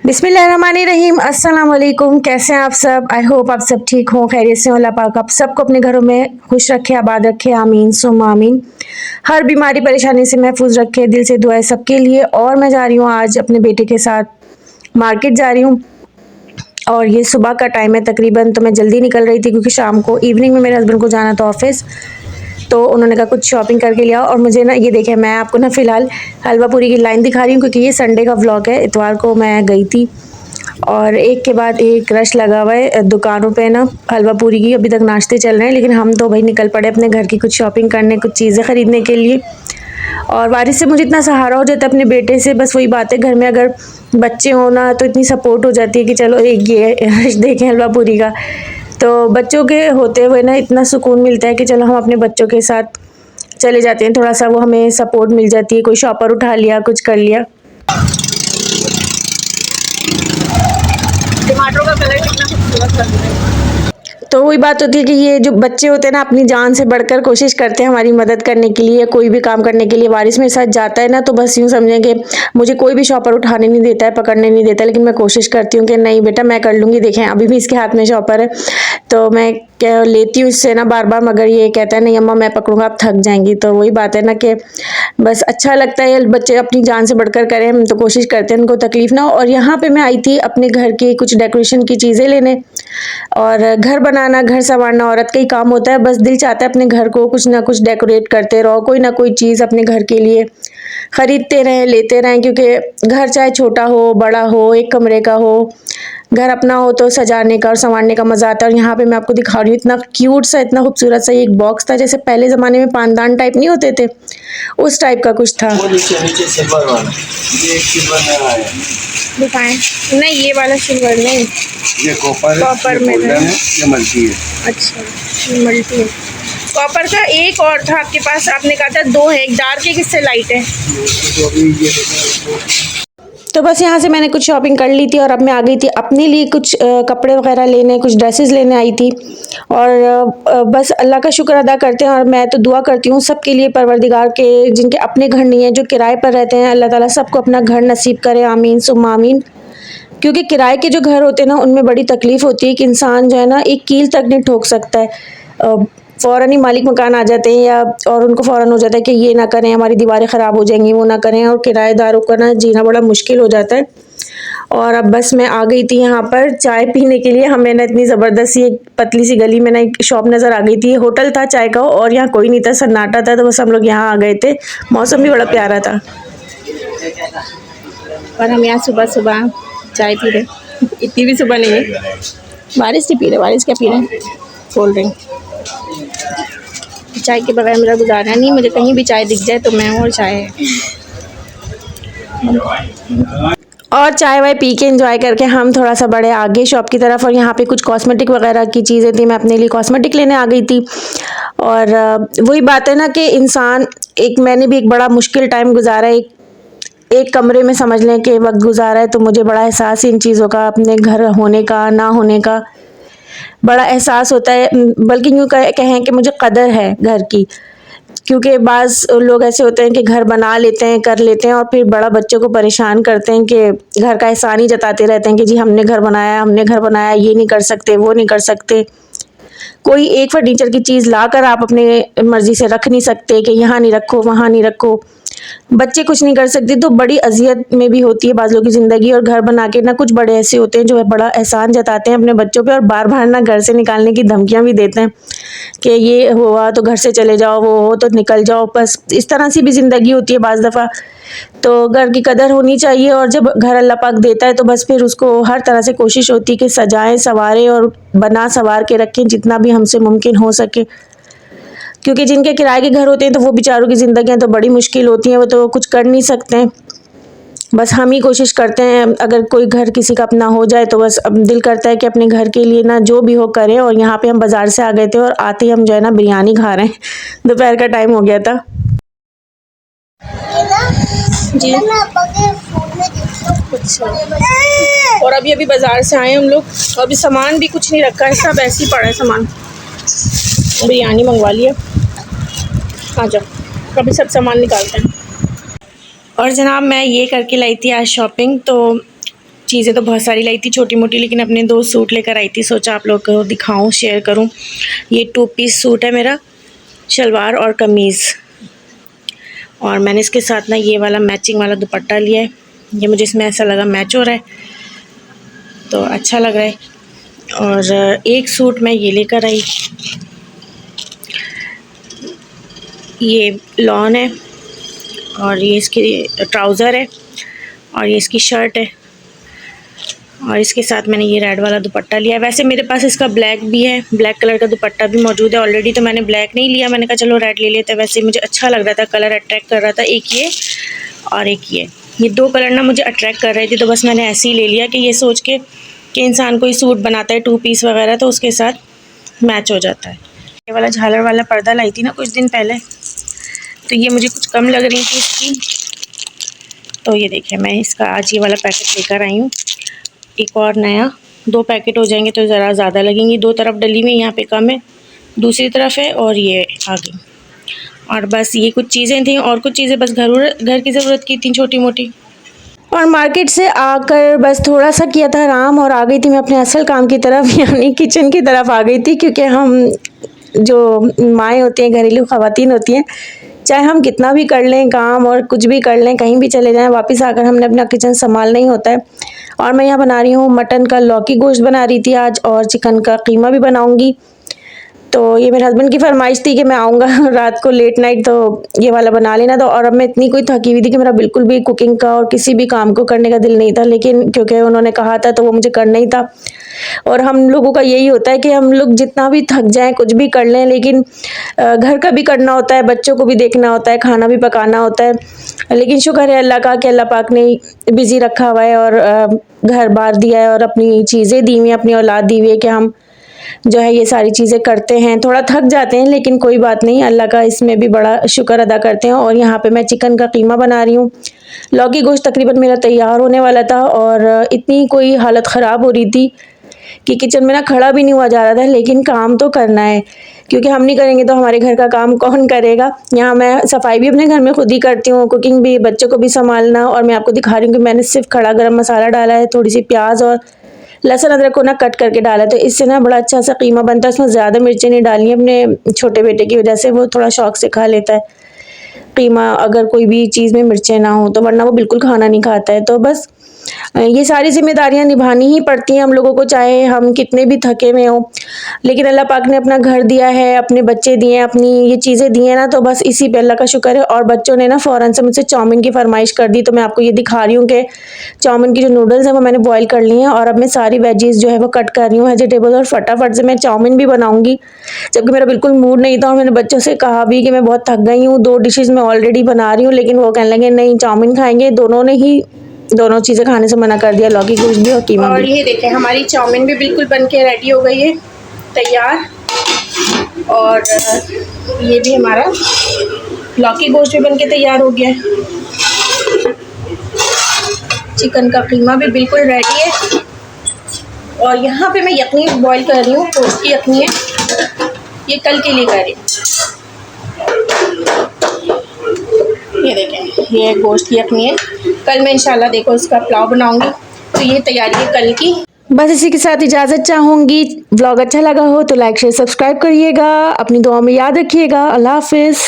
बिस्मिल्लाहिर्रहमानिर्रहीम। अस्सलाम वालेकुम। कैसे हैं आप सब? आई होप आप सब ठीक हो, खैरियत से हो। अल्लाह पाक आप सबको अपने घरों में खुश रखे, आबाद रखे, आमीन सुम्मा आमीन। हर बीमारी परेशानी से महफूज रखे, दिल से दुआ है सबके लिए। और मैं जा रही हूँ आज अपने बेटे के साथ मार्केट जा रही हूँ, और ये सुबह का टाइम है तकरीबन, तो मैं जल्दी निकल रही थी क्योंकि शाम को इवनिंग में मेरे हस्बैंड को जाना था ऑफिस। तो उन्होंने कहा कुछ शॉपिंग करके लिया। और मुझे ना ये देखें, मैं आपको ना फ़िलहाल हलवा पूरी की लाइन दिखा रही हूँ क्योंकि ये संडे का व्लॉग है। इतवार को मैं गई थी और एक के बाद एक रश लगा हुआ है दुकानों पे ना हलवा पूरी की। अभी तक नाश्ते चल रहे हैं, लेकिन हम तो भाई निकल पड़े अपने घर की कुछ शॉपिंग करने, कुछ चीज़ें ख़रीदने के लिए। और बारिश से मुझे इतना सहारा हो जाता है अपने बेटे से। बस वही बात है, घर में अगर बच्चे हों ना तो इतनी सपोर्ट हो जाती है कि चलो एक ये देखें हलवा पूरी का। तो बच्चों के होते हुए ना इतना सुकून मिलता है कि चलो हम अपने बच्चों के साथ चले जाते हैं, थोड़ा सा वो हमें सपोर्ट मिल जाती है। कोई शॉपर उठा लिया, कुछ कर लिया। टमाटरों का कलर कितना खूबसूरत लग रहा है। तो वही बात होती है कि ये जो बच्चे होते हैं ना अपनी जान से बढ़कर कोशिश करते हैं हमारी मदद करने के लिए, कोई भी काम करने के लिए। बारिश में साथ जाता है ना तो बस यूँ समझेंगे मुझे कोई भी शॉपर उठाने नहीं देता है, पकड़ने नहीं देता है, लेकिन मैं कोशिश करती हूँ कि नहीं बेटा मैं कर लूँगी। देखें अभी भी इसके हाथ में शॉपर है, तो मैं क्या लेती हूँ इससे ना बार बार, मगर ये कहता है नहीं अम्मा मैं पकड़ूंगा, आप थक जाएंगी। तो वही बात है ना कि बस अच्छा लगता है बच्चे अपनी जान से बढ़कर करें, हम तो कोशिश करते हैं उनको तकलीफ ना हो। और यहाँ पे मैं आई थी अपने घर की कुछ डेकोरेशन की चीज़ें लेने। और घर बनाना, घर संवारना औरत का ही काम होता है। बस दिल चाहता है अपने घर को कुछ ना कुछ डेकोरेट करते रहो, कोई ना कोई चीज़ अपने घर के लिए खरीदते रहें, लेते रहें। क्योंकि घर चाहे छोटा हो बड़ा हो, एक कमरे का हो, घर अपना हो तो सजाने का और संवारने का मज़ा आता है। और यहाँ पे मैं आपको दिखा रही हूँ इतना क्यूट सा, इतना खूबसूरत सा एक बॉक्स था, जैसे पहले ज़माने में पानदान टाइप नहीं होते थे, उस टाइप का कुछ था। वो नीचे नीचे सिल्वर वाला, ये एक सिल्वर में आया। दिखाएं। नहीं ये वाला सिल्वर नहीं, ये कॉपर में गोल्डन है, ये मल्टी है। अच्छा मल्टी है। कॉपर का एक और था आपके पास, आपने कहा था दो है, एक डार्क है, किससे लाइट है। तो अभी ये देखो, तो बस यहाँ से मैंने कुछ शॉपिंग कर ली थी और अब मैं आ गई थी अपने लिए कुछ कपड़े वगैरह लेने, कुछ ड्रेसेस लेने आई थी। और बस अल्लाह का शुक्र अदा करते हैं। और मैं तो दुआ करती हूँ सबके लिए, परवरदिगार के जिनके अपने घर नहीं है, जो किराए पर रहते हैं, अल्लाह ताला सबको अपना घर नसीब करे, आमीन सुम्मा आमीन। क्योंकि किराए के जो घर होते हैं ना उनमें बड़ी तकलीफ होती है कि इंसान जो है ना एक कील तक नहीं ठोक सकता है। फ़ौरन ही मालिक मकान आ जाते हैं, या और उनको फ़ौरन हो जाता है कि ये ना करें हमारी दीवारें ख़राब हो जाएंगी, वो ना करें। और किराएदारों का ना जीना बड़ा मुश्किल हो जाता है। और अब बस मैं आ गई थी यहाँ पर चाय पीने के लिए। हमें ना इतनी ज़बरदस्त एक पतली सी गली में ना एक शॉप नज़र आ गई थी, होटल था चाय का, और यहाँ कोई नहीं था, सन्नाटा था। तो बस हम लोग यहाँ आ गए थे, मौसम भी बड़ा प्यारा था। और हम यहाँ सुबह सुबह चाय पी रहे, इतनी भी सुबह नहीं है, बारिश नहीं पी रहे, बारिश क्या पी रहे हैं, कोल्ड ड्रिंक। चाय के बगैर मेरा गुजारा नहीं, मुझे कहीं भी चाय दिख जाए तो मैं और चाय है। और चाय वाय पी के एंजॉय करके हम थोड़ा सा बड़े आगे शॉप की तरफ। और यहाँ पे कुछ कॉस्मेटिक वगैरह की चीज़ें थी, मैं अपने लिए कॉस्मेटिक लेने आ गई थी। और वही बात है ना कि इंसान मैंने भी एक बड़ा मुश्किल टाइम गुजारा है, एक कमरे में समझ लें कि वक्त गुजारा है। तो मुझे बड़ा एहसास है इन चीज़ों का, अपने घर होने का ना होने का बड़ा एहसास होता है। बल्कि यूँ कहें कि मुझे कदर है घर की। क्योंकि बाज़ लोग ऐसे होते हैं कि घर बना लेते हैं, कर लेते हैं, और फिर बड़ा बच्चों को परेशान करते हैं कि घर का एहसान ही जताते रहते हैं कि जी हमने घर बनाया, हमने घर बनाया, ये नहीं कर सकते, वो नहीं कर सकते। कोई एक फर्नीचर की चीज़ लाकर आप अपने मर्ज़ी से रख नहीं सकते कि यहाँ नहीं रखो, वहाँ नहीं रखो। बच्चे कुछ नहीं कर सकते, तो बड़ी अज़ियत में भी होती है बाज़ लोगों की ज़िंदगी। और घर बना के ना कुछ बड़े ऐसे होते हैं जो बड़ा एहसान जताते हैं अपने बच्चों पे, और बार बार ना घर से निकालने की धमकियाँ भी देते हैं कि ये हुआ तो घर से चले जाओ, वो हो तो निकल जाओ। बस इस तरह से भी ज़िंदगी होती है बाज़ दफ़ा। तो घर की कदर होनी चाहिए, और जब घर अल्लाह पाक देता है तो बस फिर उसको हर तरह से कोशिश होती है कि सजाएं, संवारें और बना संवार के रखें जितना भी हमसे मुमकिन हो सके। क्योंकि जिनके किराए के घर होते हैं तो वो बेचारों की ज़िंदगियाँ तो बड़ी मुश्किल होती हैं, वो तो कुछ कर नहीं सकते हैं। बस हम ही कोशिश करते हैं, अगर कोई घर किसी का अपना हो जाए तो बस अब दिल करता है कि अपने घर के लिए ना जो भी हो करें। और यहाँ पे हम बाज़ार से आ गए थे और आते ही हम जो है ना बिरयानी खा रहे हैं, दोपहर का टाइम हो गया था जी। अच्छा, और अभी बाज़ार से आए हम लोग, अभी सामान भी कुछ नहीं रखा है, सब ऐसे ही पड़ा है सामान। बिरयानी मंगवा लिया, आ जाओ अभी सब सामान निकालते हैं। और जनाब मैं ये करके लाई थी आज शॉपिंग। तो चीज़ें तो बहुत सारी लाई थी छोटी मोटी, लेकिन अपने 2 सूट लेकर आई थी, सोचा आप लोग को दिखाऊं, शेयर करूं। ये 2 पीस सूट है मेरा, शलवार और कमीज़, और मैंने इसके साथ ना ये वाला मैचिंग वाला दुपट्टा लिया है। ये मुझे इसमें ऐसा लगा मैच हो रहा है तो अच्छा लग रहा है। और एक सूट मैं ये लेकर आई, ये लॉन है और ये इसकी ट्राउज़र है और ये इसकी शर्ट है, और इसके साथ मैंने ये रेड वाला दुपट्टा लिया है। वैसे मेरे पास इसका ब्लैक भी है, ब्लैक कलर का दुपट्टा भी मौजूद है ऑलरेडी, तो मैंने ब्लैक नहीं लिया, मैंने कहा चलो रेड ले लेते हैं। वैसे मुझे अच्छा लग रहा था, कलर अट्रैक्ट कर रहा था, एक ये और एक ये 2 कलर ना मुझे अट्रैक्ट कर रहे थे, तो बस मैंने ऐसे ही ले लिया कि ये सोच के कि इंसान कोई सूट बनाता है 2 पीस वगैरह तो उसके साथ मैच हो जाता है। ये वाला झालर वाला पर्दा लाई थी ना कुछ दिन पहले, तो ये मुझे कुछ कम लग रही थी इसकी, तो ये देखिए मैं इसका आज ये वाला पैकेट लेकर आई हूँ। एक और नया 2 पैकेट हो जाएंगे तो ज़रा ज़्यादा लगेंगी। 2 तरफ डली हुई, यहाँ पे कम है, दूसरी तरफ है और ये आगे। और बस ये कुछ चीज़ें थी, और कुछ चीज़ें बस घर की ज़रूरत की थी छोटी मोटी। और मार्केट से आकर बस थोड़ा सा किया था आराम और आ गई थी मैं अपने असल काम की तरफ, यानी किचन की तरफ आ गई थी। क्योंकि हम जो माएँ होती हैं, घरेलू ख़वातीन होती हैं, चाहे हम कितना भी कर लें काम और कुछ भी कर लें, कहीं भी चले जाएं, वापस आकर हमने अपना किचन संभालना ही होता है। और मैं यहाँ बना रही हूँ मटन का लौकी गोश्त बना रही थी आज, और चिकन का कीमा भी बनाऊँगी। तो ये मेरे हस्बैंड की फरमाइश थी कि मैं आऊँगा रात को लेट नाइट तो ये वाला बना लेना। तो और अब मैं इतनी कोई थकी हुई थी कि मेरा बिल्कुल भी कुकिंग का और किसी भी काम को करने का दिल नहीं था, लेकिन क्योंकि उन्होंने कहा था तो वो मुझे करना ही था। और हम लोगों का यही होता है कि हम लोग जितना भी थक जाएं, कुछ भी कर लें, लेकिन घर का भी करना होता है, बच्चों को भी देखना होता है, खाना भी पकाना होता है। लेकिन शुक्र है अल्लाह का कि अल्लाह पाक ने बिज़ी रखा हुआ है और घर बार दिया है और अपनी चीज़ें दी हुई हैं, अपनी औलाद दी हुई है कि हम जो है ये सारी चीज़ें करते हैं। थोड़ा थक जाते हैं लेकिन कोई बात नहीं, अल्लाह का इसमें भी बड़ा शुक्र अदा करते हैं। और यहाँ पे मैं चिकन का कीमा बना रही हूँ। लौकी गोश्त तकरीबन मेरा तैयार होने वाला था और इतनी कोई हालत ख़राब हो रही थी कि किचन में ना खड़ा भी नहीं हुआ जा रहा था, लेकिन काम तो करना है क्योंकि हम नहीं करेंगे तो हमारे घर का काम कौन करेगा। यहाँ मैं सफाई भी अपने घर में खुद ही करती हूँ, कुकिंग भी, बच्चों को भी संभालना। और मैं आपको दिखा रही हूँ कि मैंने सिर्फ खड़ा गरम मसाला डाला है, थोड़ी सी प्याज और लहसुन अदरक को ना कट करके डाला है, तो इससे ना बड़ा अच्छा सा कीमा बनता है। उसमें ज़्यादा मिर्चें नहीं डालनी है, अपने छोटे बेटे की वजह से वो थोड़ा शौक से खा लेता है कीमा, अगर कोई भी चीज़ में मिर्चें ना हो तो, वरना वो बिल्कुल खाना नहीं खाता है। तो बस ये सारी ज़िम्मेदारियां निभानी ही पड़ती हैं हम लोगों को, चाहे हम कितने भी थके हुए हों। लेकिन अल्लाह पाक ने अपना घर दिया है, अपने बच्चे दिए हैं, अपनी ये चीज़ें दी हैं ना, तो बस इसी पे अल्लाह का शुक्र है। और बच्चों ने ना फ़ौरन से मुझसे चाउमीन की फरमाइश कर दी, तो मैं आपको ये दिखा रही हूँ कि चाउमीन की जो नूडल्स हैं वो मैंने बॉयल कर ली हैं और अब मैं सारी वेजीज़ जो है वो कट कर रही हूँ, वेजिटेबल, और फटाफट से मैं चाउमीन भी बनाऊँगी। जबकि मेरा बिल्कुल मूड नहीं था और मैंने बच्चों से कहा भी कि मैं बहुत थक गई हूँ, 2 डिशेज़ मैं ऑलरेडी बना रही हूँ, लेकिन वो कहने लगे नहीं चाउमीन खाएंगे। दोनों ने ही दोनों चीज़ें खाने से मना कर दिया, लौकी गोश्त भी और कीमा भी। और ये देखें हमारी चाउमीन भी बिल्कुल बन के रेडी हो गई है, तैयार। और ये भी हमारा लौकी गोश्त भी बन के तैयार हो गया है। चिकन का कीमा भी बिल्कुल रेडी है। और यहाँ पे मैं यखनी बॉईल कर रही हूँ, गोश्त की यखनी है, ये कल के लिए कर रही हूँ। ये देखें ये गोश्त की यखनी है, कल मैं इंशाल्लाह देखो इसका पुलाव बनाऊंगी। तो ये तैयारी है कल की। बस इसी के साथ इजाज़त चाहूँगी। व्लॉग अच्छा लगा हो तो लाइक शेयर सब्सक्राइब करिएगा, अपनी दुआ में याद रखिएगा। अल्लाह हाफिज़।